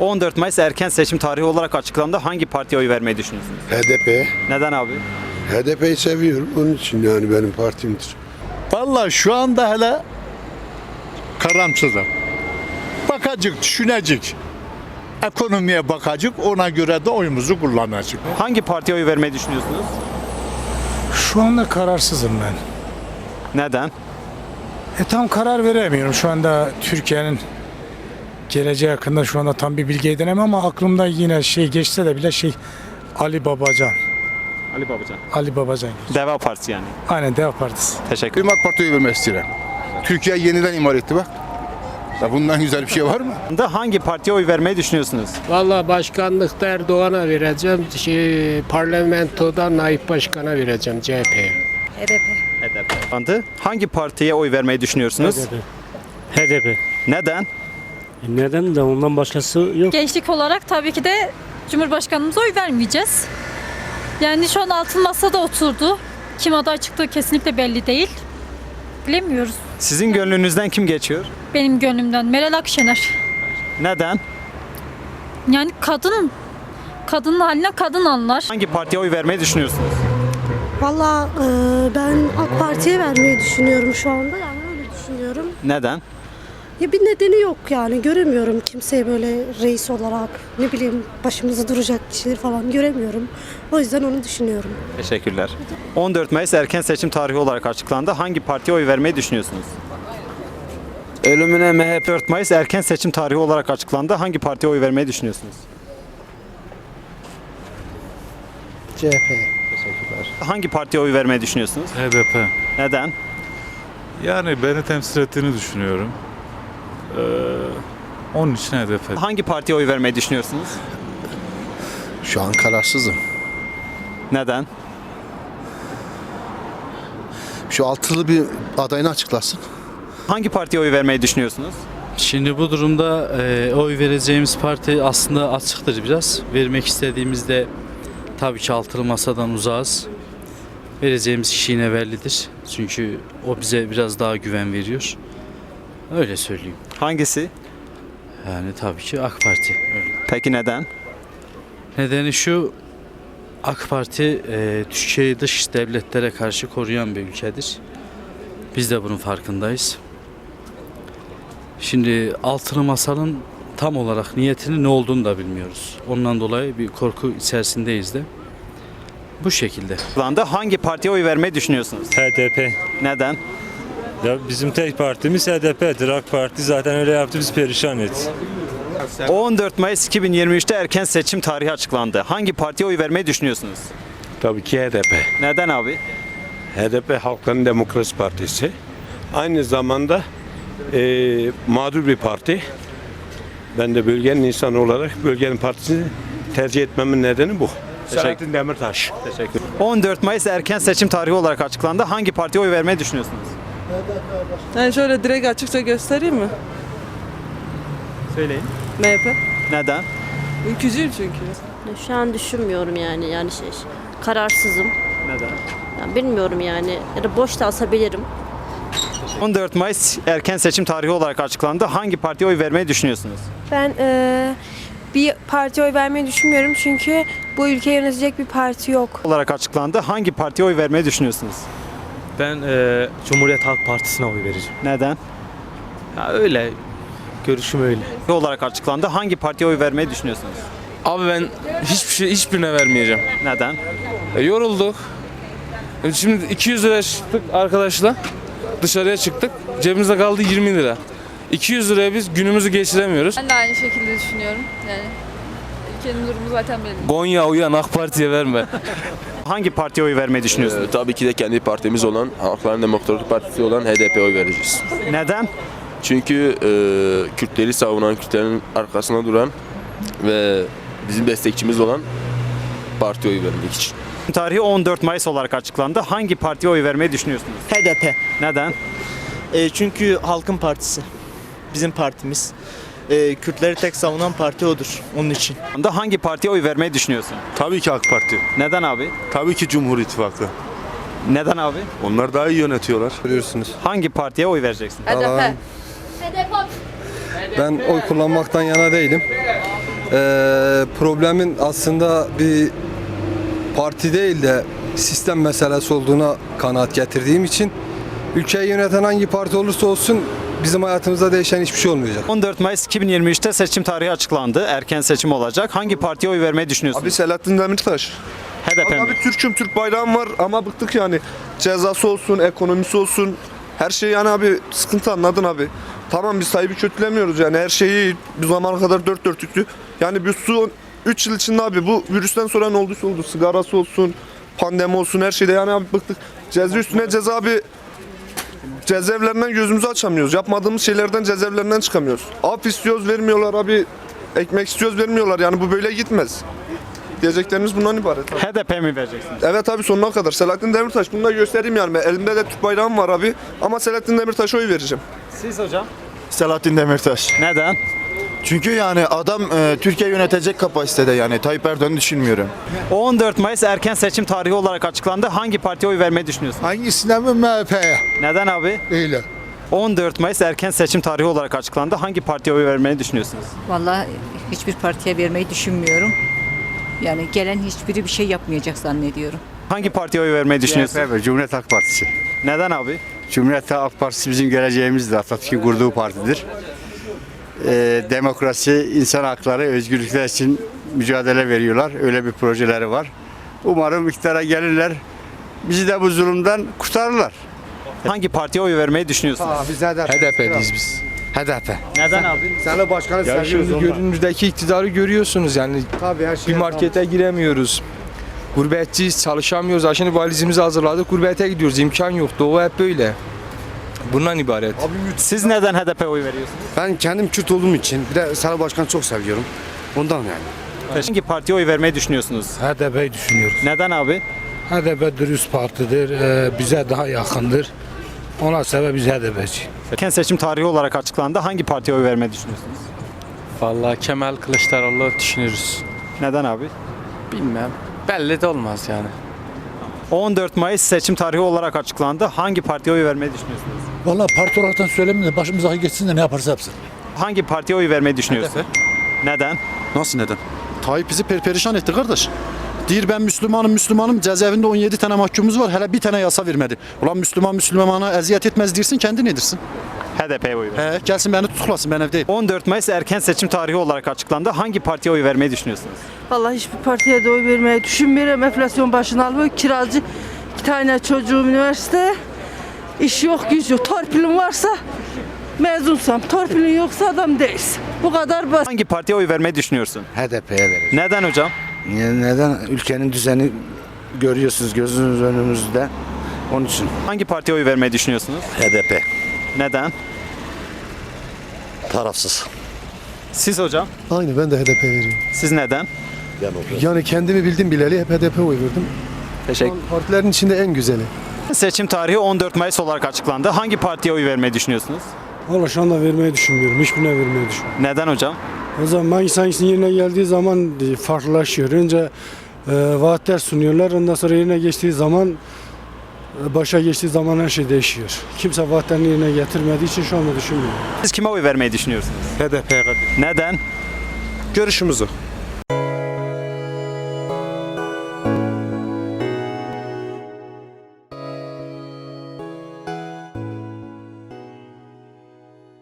14 Mayıs erken seçim tarihi olarak açıklandı. Hangi partiye oy vermeyi düşünüyorsunuz? HDP. Neden abi? HDP'yi seviyorum. Onun için yani benim partimdir. Vallahi şu anda hele karamsızım. Bakacak, düşünecek. Ekonomiye bakacak, ona göre de oyumuzu kullanacak. Hangi partiye oy vermeyi düşünüyorsunuz? Şu anda kararsızım ben. Neden? Tam karar veremiyorum. Şu anda Türkiye'nin geleceği hakkında şu anda tam bir bilgi edinemem ama aklımda yine geçse de bile Ali Babacan. Ali Babacan. Ali Babacan. Deva Partisi yani. Aynen Deva Partisi. Teşekkür AK Parti'ye vermek istiyorum. Türkiye yeniden imar etti bak. Ya bundan güzel bir şey var mı? ederim. Hangi partiye oy vermeyi düşünüyorsunuz? Valla başkanlıkta Erdoğan'a vereceğim. Parlamentoda Naip Başkan'a vereceğim, CHP'ye. HDP. Hangi partiye oy vermeyi düşünüyorsunuz? HDP. Neden? Neden de ondan başkası yok. Gençlik olarak tabii ki de Cumhurbaşkanımıza oy vermeyeceğiz. Yani şu an altın masada oturdu. Kim aday çıktığı kesinlikle belli değil. Bilemiyoruz. Sizin gönlünüzden kim geçiyor? Benim gönlümden Meral Akşener. Neden? Yani kadının haline kadın anlar. Hangi partiye oy vermeyi düşünüyorsunuz? Valla ben AK Parti'ye vermeyi düşünüyorum şu anda. Yani öyle düşünüyorum. Neden? Ya bir nedeni yok yani. Göremiyorum kimseyi böyle reis olarak, ne bileyim başımıza duracak kişileri falan göremiyorum. O yüzden onu düşünüyorum. Teşekkürler. 14 Mayıs erken seçim tarihi olarak açıklandı. Hangi partiye oy vermeyi düşünüyorsunuz? Ölümüne MHP. 4 Mayıs erken seçim tarihi olarak açıklandı. Hangi partiye oy vermeyi düşünüyorsunuz? CHP. Hangi partiye oy vermeyi düşünüyorsunuz? HDP. Neden? Yani beni temsil ettiğini düşünüyorum. Onun için HDP. Hangi partiye oy vermeyi düşünüyorsunuz? Şu an kararsızım. Neden? Şu altılı bir adayını açıklasın. Hangi partiye oy vermeyi düşünüyorsunuz? Şimdi bu durumda oy vereceğimiz parti aslında açıktır biraz. Vermek istediğimizde tabii ki altılı masadan uzağız. Vereceğimiz kişi yine bellidir. Çünkü o bize biraz daha güven veriyor. Öyle söyleyeyim. Hangisi? Yani tabii ki AK Parti. Öyle. Peki neden? Nedeni şu, AK Parti Türkiye'yi dış devletlere karşı koruyan bir ülkedir. Biz de bunun farkındayız. Şimdi altılı masanın tam olarak niyetinin ne olduğunu da bilmiyoruz. Ondan dolayı bir korku içerisindeyiz de. Bu şekilde. Hangi partiye oy vermeyi düşünüyorsunuz? HDP. Neden? Ya bizim tek partimiz HDP'dir. AK Parti zaten öyle yaptı, biz perişan etti. 14 Mayıs 2023'te erken seçim tarihi açıklandı. Hangi partiye oy vermeyi düşünüyorsunuz? Tabii ki HDP. Neden abi? HDP Halkların Demokrasi Partisi. Aynı zamanda mağdur bir parti. Ben de bölgenin insanı olarak bölgenin partisini tercih etmemin nedeni bu. Selahattin Demirtaş. Teşekkür. 14 Mayıs erken seçim tarihi olarak açıklandı. Hangi partiye oy vermeyi düşünüyorsunuz? Yani şöyle direkt açıkça göstereyim mi? Söyleyin. MHP. Neden? Ülkücüyüm çünkü. Şu an düşünmüyorum yani kararsızım. Neden? Yani bilmiyorum yani ya da boş da asabilirim. 14 Mayıs erken seçim tarihi olarak açıklandı. Hangi partiye oy vermeyi düşünüyorsunuz? Ben bir partiye oy vermeyi düşünmüyorum çünkü bu ülkeyi yönetecek bir parti yok. Olarak açıklandı. Hangi partiye oy vermeyi düşünüyorsunuz? Ben Cumhuriyet Halk Partisi'ne oy vereceğim. Neden? Ya öyle, görüşüm öyle. Olarak açıklandı. Hangi partiye oy vermeyi düşünüyorsunuz? Abi ben hiçbirine vermeyeceğim. Neden? Yorulduk. Şimdi 200 liraya çıktık arkadaşla. Dışarıya çıktık. Cebimizde kaldı 20 lira. 200 liraya biz günümüzü geçiremiyoruz. Ben de aynı şekilde düşünüyorum. Yani ülkenin durumu zaten belli. Konya uyan, AK Parti'ye verme. Hangi partiye oy vermeyi düşünüyorsunuz? Tabii ki de kendi partimiz olan Halkların Demokratik Partisi olan HDP'ye oy vereceğiz. Neden? Çünkü Kürtleri savunan, Kürtlerin arkasında duran ve bizim destekçimiz olan partiye oy vermek için. Tarihi 14 Mayıs olarak açıklandı. Hangi partiye oy vermeyi düşünüyorsunuz? HDP. Neden? Çünkü Halkın Partisi. Bizim partimiz. Kürtleri tek savunan parti odur. Onun için. Hangi partiye oy vermeyi düşünüyorsun? Tabii ki AK Parti. Neden abi? Tabii ki Cumhur İttifakı. Neden abi? Onlar daha iyi yönetiyorlar. Görüyorsunuz. Hangi partiye oy vereceksin? HDP. Ben oy kullanmaktan yana değilim. Problemin aslında bir parti değil de sistem meselesi olduğuna kanaat getirdiğim için ülkeyi yöneten hangi parti olursa olsun bizim hayatımızda değişen hiçbir şey olmayacak. 14 Mayıs 2023'te seçim tarihi açıklandı. Erken seçim olacak. Hangi partiye oy vermeyi düşünüyorsunuz? Abi Selahattin Demirtaş. HDP mi? Abi Türk'üm, Türk bayrağım var ama bıktık yani. Cezası olsun, ekonomisi olsun. Her şey yani abi sıkıntı, anladın abi. Tamam, biz sahibi kötülemiyoruz yani, her şeyi bu zamana kadar dört dörtlüktü. Yani bir son 3 yıl içinde abi bu virüsten sonra ne olduysa oldu. Sigarası olsun, pandemi olsun, her şeyde yani abi bıktık. Ceza üstüne ceza abi. Cezaevlerinden gözümüzü açamıyoruz. Yapmadığımız şeylerden cezaevlerinden çıkamıyoruz. Af istiyoruz, vermiyorlar abi. Ekmek istiyoruz, vermiyorlar. Yani bu böyle gitmez. Diyeceklerimiz bundan ibaret. HDP mi vereceksiniz? Evet abi, sonuna kadar. Selahattin Demirtaş, bunu da göstereyim yani. Elimde de Türk bayrağım var abi. Ama Selahattin Demirtaş'a oy vereceğim. Siz hocam? Selahattin Demirtaş. Neden? Çünkü yani adam Türkiye yönetecek kapasitede, yani Tayyip Erdoğan'ı düşünmüyorum. 14 Mayıs erken seçim tarihi olarak açıklandı. Hangi partiye oy vermeyi düşünüyorsunuz? Hangisinden mi, MHP'ye? Neden abi? Öyle. 14 Mayıs erken seçim tarihi olarak açıklandı. Hangi partiye oy vermeyi düşünüyorsunuz? Vallahi hiçbir partiye vermeyi düşünmüyorum. Yani gelen hiçbiri bir şey yapmayacak zannediyorum. Hangi partiye oy vermeyi düşünüyorsunuz? Cumhuriyet Halk Partisi. Neden abi? Cumhuriyet Halk Partisi bizim geleceğimizdir. Atatürk'ün kurduğu partidir. Demokrasi, insan hakları, özgürlükler için mücadele veriyorlar. Öyle bir projeleri var. Umarım iktidara gelirler. Bizi de bu zulümden kurtarırlar. Hangi partiye oy vermeyi düşünüyorsunuz? Biz HDP'liyiz biz. HDP. Neden abi? Sen başkanı Ya şimdi günümüzdeki iktidarı görüyorsunuz yani. Tabii her şey. Bir markete giremiyoruz. Gurbetçiyiz, çalışamıyoruz. Ha, şimdi valizimizi hazırladık, gurbete gidiyoruz. İmkan yok. Doğu hep böyle. Bundan ibaret. Siz neden HDP oy veriyorsunuz? Ben kendim Kürt olduğum için bir de Sağ Başkanı çok seviyorum. Ondan yani. Hangi partiye oy vermeyi düşünüyorsunuz? HDP'yi düşünüyoruz. Neden abi? HDP dürüst partidir, bize daha yakındır. Ona sebep biz HDP'ci. Erken seçim tarihi olarak açıklandı. Hangi partiye oy vermeyi düşünüyorsunuz? Vallahi Kemal Kılıçdaroğlu düşünürüz. Neden abi? Bilmem. Belli de olmaz yani. 14 Mayıs seçim tarihi olarak açıklandı. Hangi partiye oy vermeyi düşünüyorsunuz? Vallahi parti olaraktan söylemiyorum da başımıza geçsin de ne yaparsa yapsın. Hangi partiye oy vermeyi düşünüyorsun? Neden? Nasıl neden? Tayyip bizi perişan etti kardeş. Dir ben Müslümanım, cezaevinde 17 tane mahkumumuz var, hele bir tane yasa vermedi. Ulan Müslümana eziyet etmez dirsin, kendi nedirsin? HDP'ye oy ver. Gelsin beni tutuklasın, ben evdeyim. 14 Mayıs erken seçim tarihi olarak açıklandı. Hangi partiye oy vermeyi düşünüyorsunuz? Vallahi hiçbir partiye de oy vermeyi düşünmüyorum. Enflasyon başını alıyor. Kiracı, 2 tane çocuğum üniversite. İş yok, güç yok. Torpilim varsa mezunsam. Torpilin yoksa adam değilsin. Bu kadar basit. Hangi partiye oy vermeyi düşünüyorsun? HDP'ye veririz. Neden hocam? Neden? Ülkenin düzeni görüyorsunuz gözünüz önünüzde. Onun için. Hangi partiye oy vermeyi düşünüyorsunuz? HDP. Neden? Tarafsız. Siz hocam? Aynı, ben de HDP veriyorum. Siz neden? Yani kendimi bildim bileli hep HDP oy verdim. Teşekkür. Partilerin içinde en güzeli. Seçim tarihi 14 Mayıs olarak açıklandı. Hangi partiye oy vermeyi düşünüyorsunuz? Valla şu anda vermeyi düşünmüyorum. Hiçbirine vermeyi düşünmüyorum. Neden hocam? O zaman hangisinin yerine geldiği zaman farklılaşıyor. Önce vaatler sunuyorlar. Ondan sonra yerine geçtiği zaman başa geçtiği zaman her şey değişiyor. Kimse vaatlerini yerine getirmediği için şu anda düşünmüyorum. Siz kime oy vermeyi düşünüyorsunuz? HDP'ye kadar. Neden? Görüşümüzü.